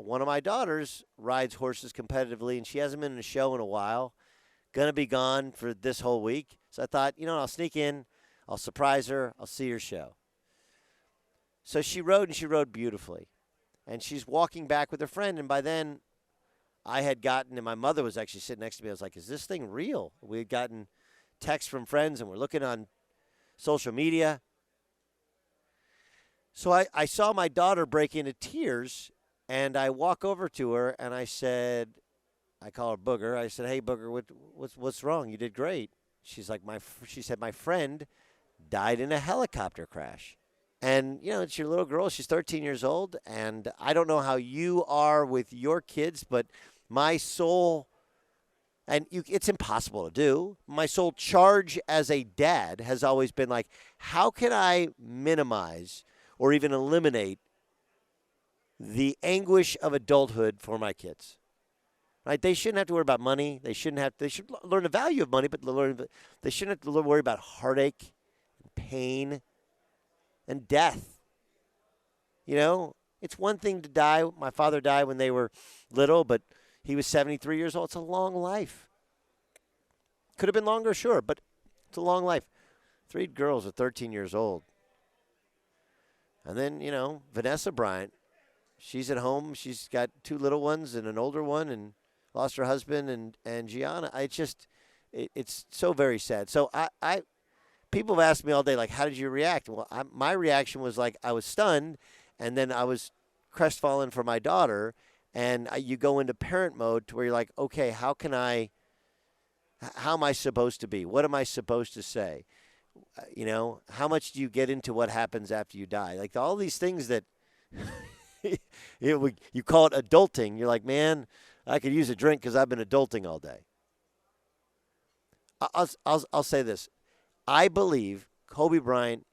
one of my daughters rides horses competitively, and she hasn't been in a show in a while. Going to be gone for this whole week. So I thought, I'll sneak in. I'll surprise her. I'll see her show. So she rode, and she rode beautifully. And she's walking back with her friend, and by then I had gotten, and my mother was actually sitting next to me. I was like, is this thing real? We had gotten texts from friends, and we're looking on social media. So I saw my daughter break into tears, and I walk over to her, and I said, I call her Booger. I said, hey, Booger, what's wrong? You did great. She's like, she said, my friend died in a helicopter crash. And, it's your little girl. She's 13 years old. And I don't know how you are with your kids, but my soul, and it's impossible to do, my soul charge as a dad has always been like, how can I minimize or even eliminate the anguish of adulthood for my kids? Right? They shouldn't have to worry about money. They should learn the value of money, but they shouldn't have to worry about heartache and pain and death. It's one thing to die. My father died when they were little, but he was 73 years old. It's a long life. Could have been longer, sure, but it's a long life. 3 girls are 13 years old. And then, Vanessa Bryant, she's at home. She's got 2 little ones and an older one, and lost her husband and Gianna. It's so very sad. So people have asked me all day, like, how did you react? Well, my reaction was like I was stunned, and then I was crestfallen for my daughter, and you go into parent mode to where you're like, okay, how am I supposed to be? What am I supposed to say? How much do you get into what happens after you die? Like all these things that you call it adulting. You're like, man, I could use a drink because I've been adulting all day. I'll say this. I believe Kobe Bryant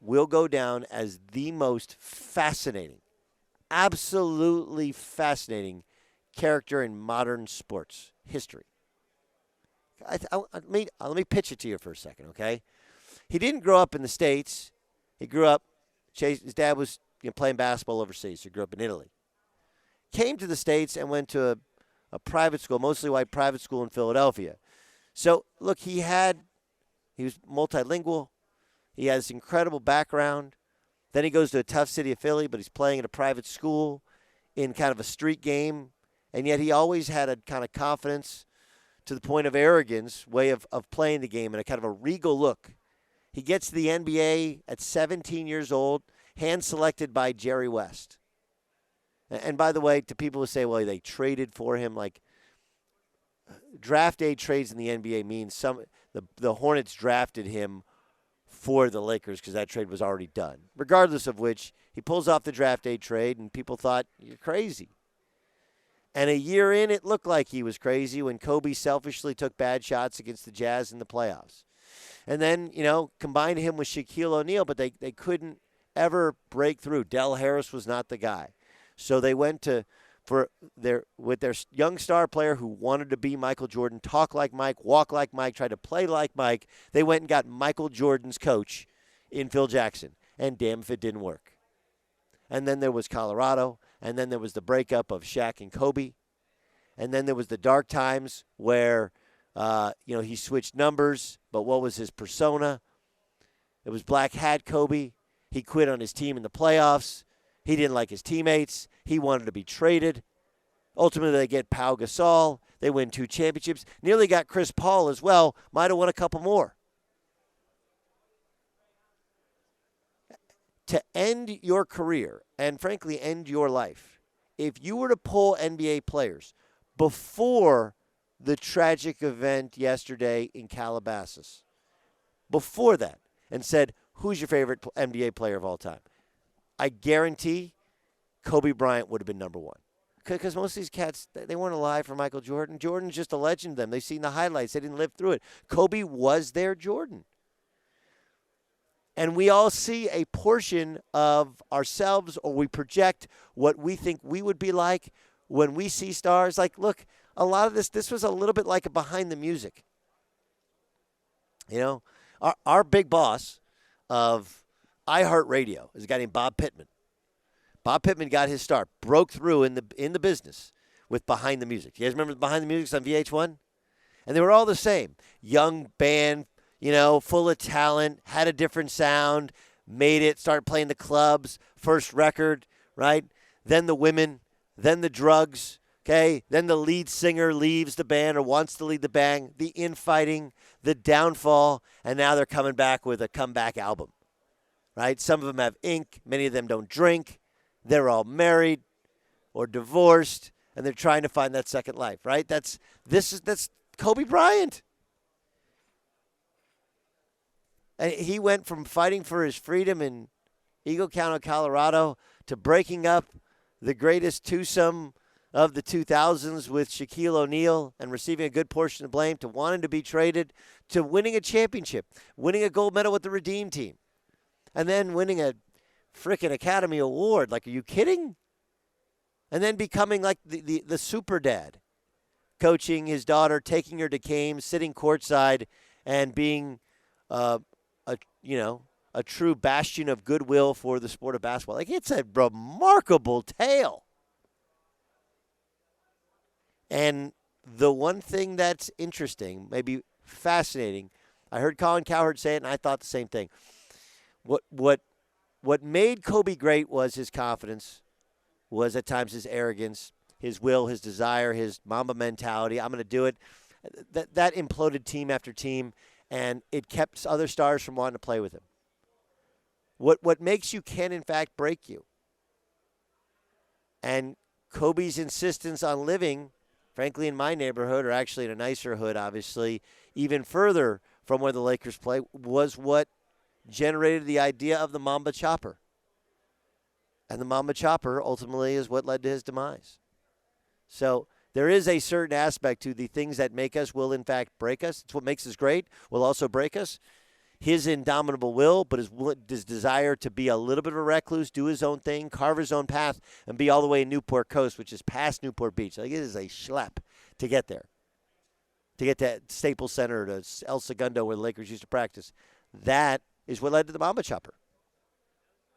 will go down as the most fascinating, absolutely fascinating character in modern sports history. Let me pitch it to you for a second, okay? He didn't grow up in the States. He grew up, his dad was playing basketball overseas. He grew up in Italy. Came to the States and went to a private school, mostly white private school in Philadelphia. So, look, he was multilingual. He has incredible background. Then he goes to a tough city of Philly, but he's playing at a private school in kind of a street game. And yet he always had a kind of confidence to the point of arrogance way of playing the game and a kind of a regal look. He gets to the NBA at 17 years old, hand-selected by Jerry West. And by the way, to people who say, well, they traded for him, like draft day trades in the NBA means the Hornets drafted him for the Lakers because that trade was already done. Regardless of which, he pulls off the draft day trade, and people thought, you're crazy. And a year in, it looked like he was crazy when Kobe selfishly took bad shots against the Jazz in the playoffs. And then, combined him with Shaquille O'Neal, but they couldn't ever break through. Del Harris was not the guy. So they went with their young star player who wanted to be Michael Jordan, talk like Mike, walk like Mike, try to play like Mike. They went and got Michael Jordan's coach in Phil Jackson. And damn if it didn't work. And then there was Colorado. And then there was the breakup of Shaq and Kobe. And then there was the dark times where, he switched numbers. But what was his persona? It was Black Hat Kobe. He quit on his team in the playoffs. He didn't like his teammates. He wanted to be traded. Ultimately, they get Pau Gasol. They win 2 championships. Nearly got Chris Paul as well. Might have won a couple more. To end your career and, frankly, end your life, if you were to pull NBA players before the tragic event yesterday in Calabasas, before that, and said, who's your favorite NBA player of all time? I guarantee Kobe Bryant would have been number 1. Because most of these cats, they weren't alive for Michael Jordan. Jordan's just a legend to them. They've seen the highlights. They didn't live through it. Kobe was their Jordan. And we all see a portion of ourselves, or we project what we think we would be like when we see stars. Like, look, a lot of this was a little bit like a behind the music. Our big boss of iHeartRadio is a guy named Bob Pittman. Bob Pittman got his start, broke through in the business with Behind the Music. You guys remember Behind the Music on VH1? And they were all the same. Young band, full of talent, had a different sound, made it, started playing the clubs, first record, right? Then the women, then the drugs, okay? Then the lead singer leaves the band or wants to lead the band, the infighting, the downfall, and now they're coming back with a comeback album, right? Some of them have ink. Many of them don't drink. They're all married or divorced, and they're trying to find that second life, right? That's Kobe Bryant. And he went from fighting for his freedom in Eagle County, Colorado, to breaking up the greatest twosome of the 2000s with Shaquille O'Neal and receiving a good portion of blame, to wanting to be traded, to winning a championship, winning a gold medal with the Redeem Team, and then winning a frickin' Academy Award. Like, are you kidding? And then becoming like the super dad, coaching his daughter, taking her to games, sitting courtside, and being a true bastion of goodwill for the sport of basketball. Like, it's a remarkable tale. And the one thing that's interesting, maybe fascinating, I heard Colin Cowherd say it, and I thought the same thing. What made Kobe great was his confidence, was at times his arrogance, his will, his desire, his Mamba mentality. I'm going to do it. That imploded team after team, and it kept other stars from wanting to play with him. What makes you can, in fact, break you. And Kobe's insistence on living, frankly, in my neighborhood, or actually in a nicer hood, obviously, even further from where the Lakers play, was what generated the idea of the Mamba Chopper. And the Mamba Chopper ultimately is what led to his demise. So there is a certain aspect to the things that make us will, in fact, break us. It's what makes us great, will also break us. His indomitable will, but his desire to be a little bit of a recluse, do his own thing, carve his own path, and be all the way in Newport Coast, which is past Newport Beach. Like, it is a schlep to get there, to get to Staples Center, to El Segundo, where the Lakers used to practice. That is what led to the Mamba Chopper.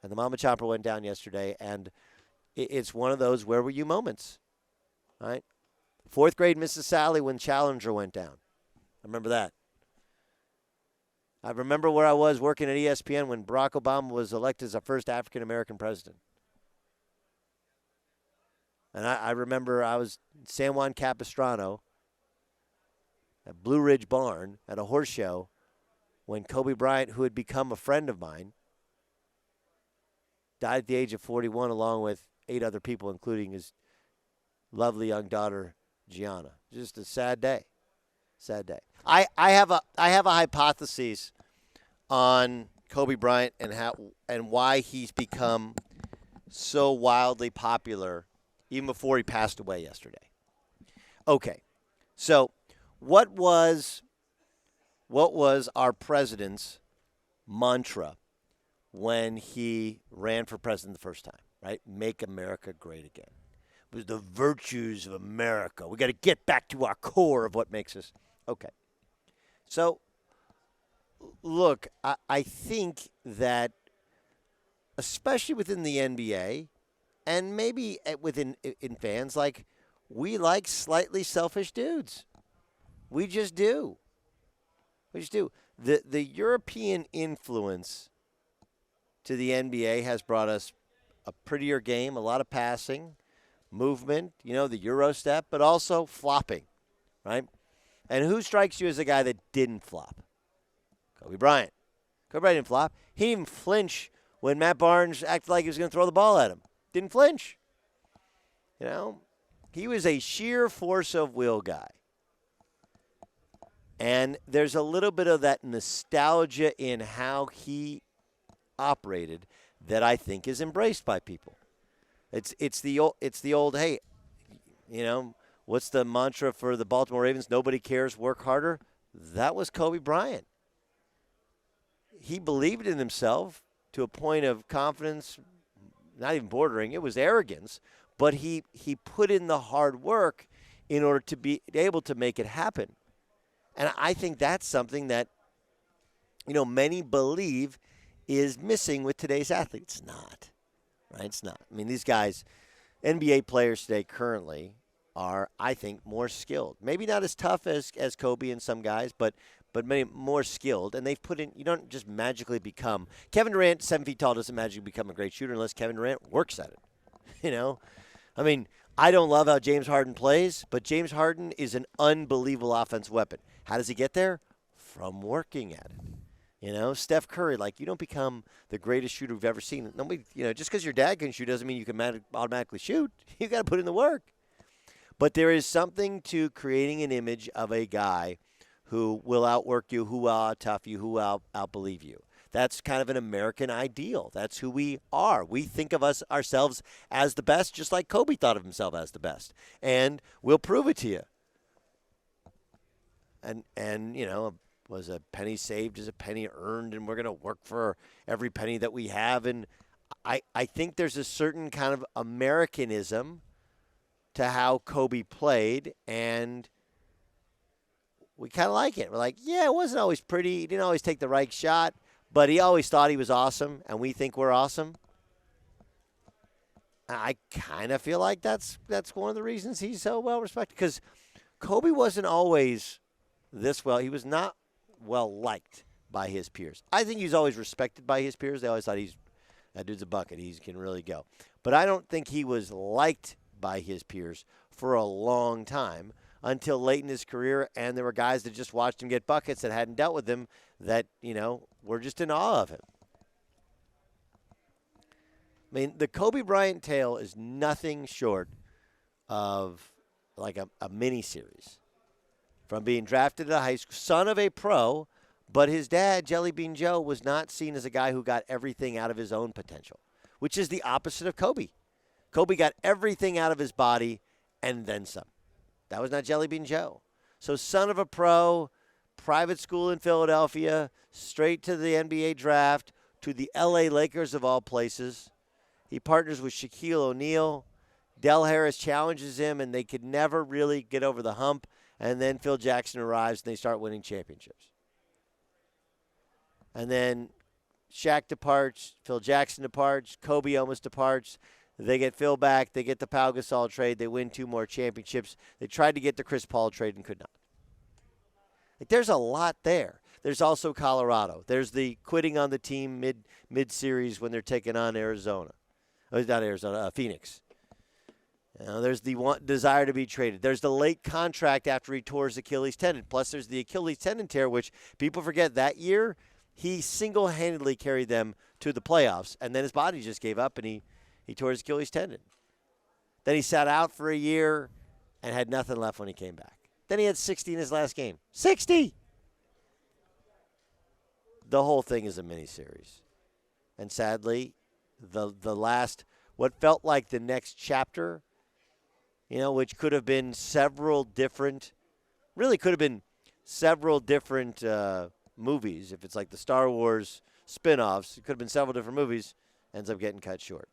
And the Mamba Chopper went down yesterday, and it's one of those where were you moments, right? Fourth grade Mrs. Sally when Challenger went down. I remember that. I remember where I was working at ESPN when Barack Obama was elected as our first African-American president. And I remember I was in San Juan Capistrano at Blue Ridge Barn at a horse show when Kobe Bryant, who had become a friend of mine, died at the age of 41 along with 8 other people, including his lovely young daughter, Gianna. Just a sad day. Sad day. I have a hypothesis on Kobe Bryant and why he's become so wildly popular even before he passed away yesterday. Okay. So, what was our president's mantra when he ran for president the first time, right? Make America great again. It was the virtues of America. We got to get back to our core of what makes us. Okay. So, look, I think that especially within the NBA and maybe within fans, like, we like slightly selfish dudes. We just do. We just do. The European influence to the NBA has brought us a prettier game, a lot of passing, movement, the Euro step, but also flopping, right? And who strikes you as a guy that didn't flop? Kobe Bryant. Kobe Bryant didn't flop. He didn't flinch when Matt Barnes acted like he was going to throw the ball at him. Didn't flinch. He was a sheer force of will guy. And there's a little bit of that nostalgia in how he operated that I think is embraced by people. It's the old hey, what's the mantra for the Baltimore Ravens? Nobody cares, work harder. That was Kobe Bryant. He believed in himself to a point of confidence, not even bordering, it was arrogance, but he put in the hard work in order to be able to make it happen. And I think that's something that, many believe is missing with today's athletes. It's not, Right? It's not. I mean, these guys, NBA players today currently are, I think, more skilled. Maybe not as tough as Kobe and some guys, but many more skilled. And they've put in. You don't just magically become Kevin Durant. 7 feet tall doesn't magically become a great shooter unless Kevin Durant works at it. You know, I mean, I don't love how James Harden plays, but James Harden is an unbelievable offensive weapon. How does he get there? From working at it. You know, Steph Curry, like, you don't become the greatest shooter we've ever seen. Nobody, just because your dad can shoot doesn't mean you can automatically shoot. You got to put in the work. But there is something to creating an image of a guy who will outwork you, who will out-tough you, who will outbelieve you. That's kind of an American ideal. That's who we are. We think of ourselves as the best, just like Kobe thought of himself as the best. And we'll prove it to you. And was a penny saved is a penny earned, and we're going to work for every penny that we have. And I think there's a certain kind of Americanism to how Kobe played, and we kind of like it. We're like, yeah, it wasn't always pretty. He didn't always take the right shot, but he always thought he was awesome, and we think we're awesome. I kind of feel like that's one of the reasons he's so well respected, because Kobe wasn't always this well. He was not well liked by his peers. I think he's always respected by his peers. They always thought that dude's a bucket. He can really go. But I don't think he was liked by his peers for a long time until late in his career, and there were guys that just watched him get buckets that hadn't dealt with him that, were just in awe of him. I mean, the Kobe Bryant tale is nothing short of like a mini-series. From being drafted at high school, son of a pro, but his dad, Jelly Bean Joe, was not seen as a guy who got everything out of his own potential, which is the opposite of Kobe. Kobe got everything out of his body and then some. That was not Jelly Bean Joe. So son of a pro, private school in Philadelphia, straight to the NBA draft, to the LA Lakers of all places. He partners with Shaquille O'Neal. Del Harris challenges him, and they could never really get over the hump. And then Phil Jackson arrives, and they start winning championships. And then Shaq departs, Phil Jackson departs, Kobe almost departs. They get Phil back. They get the Pau Gasol trade. They win 2 more championships. They tried to get the Chris Paul trade and could not. Like, there's a lot there. There's also Colorado. There's the quitting on the team mid-series when they're taking on Arizona. Oh, not Arizona, Phoenix. There's the desire to be traded. There's the late contract after he tore his Achilles tendon. Plus, there's the Achilles tendon tear, which people forget that year he single-handedly carried them to the playoffs, and then his body just gave up, and he tore his Achilles tendon. Then he sat out for a year and had nothing left when he came back. Then he had 60 in his last game. 60! The whole thing is a mini-series. And sadly, the last, what felt like the next chapter, which could have been several different movies. If it's like the Star Wars spinoffs, it could have been several different movies, ends up getting cut short.